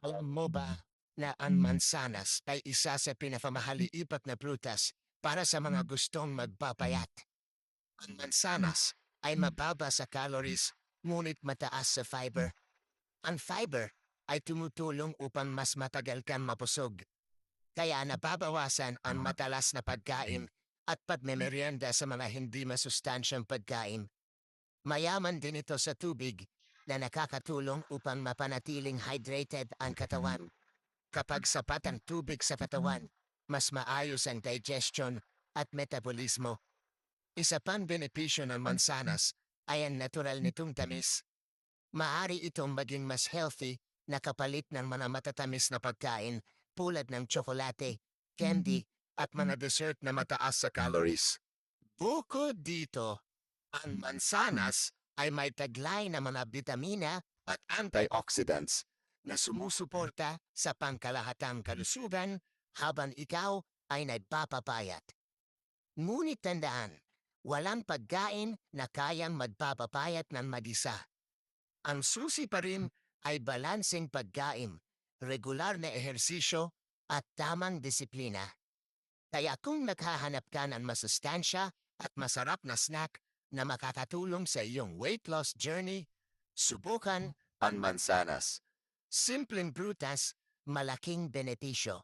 Alam mo ba na ang mansanas ay isa sa pinakamahaliipat na prutas para sa mga gustong magpapayat? Ang mansanas ay mababa sa calories ngunit mataas sa fiber. Ang fiber ay tumutulong upang mas matagal kang mabusog. Kaya nababawasan ang matalas na pagkain at pagmemeryenda sa mga hindi masustansyang pagkain. Mayaman din ito sa tubig na nakakatulong upang mapanatiling hydrated ang katawan. Kapag sapat ang tubig sa katawan, mas maayos ang digestion at metabolismo. Isa pang benepisyo ng mansanas ay ang natural nitong tamis. Maari itong maging mas healthy na kapalit ng mga matatamis na pagkain tulad ng tsokolate, candy, at mga dessert na mataas sa calories. Bukod dito, ang mansanas ay may taglay na mga bitamina at antioxidants na sumusuporta sa pangkalahatang kalusugan habang ikaw ay nagpapapayat. Ngunit tandaan, walang pagkain na kayang magpapapayat ng mag-isa. Ang susi pa rin ay balanseng pagkain, regular na ehersisyo at tamang disiplina. Kaya kung naghahanap ka ng masustansya at masarap na snack na makakatulong sa iyong weight loss journey, subukan ang mansanas. Simpleng prutas, malaking benepisyo.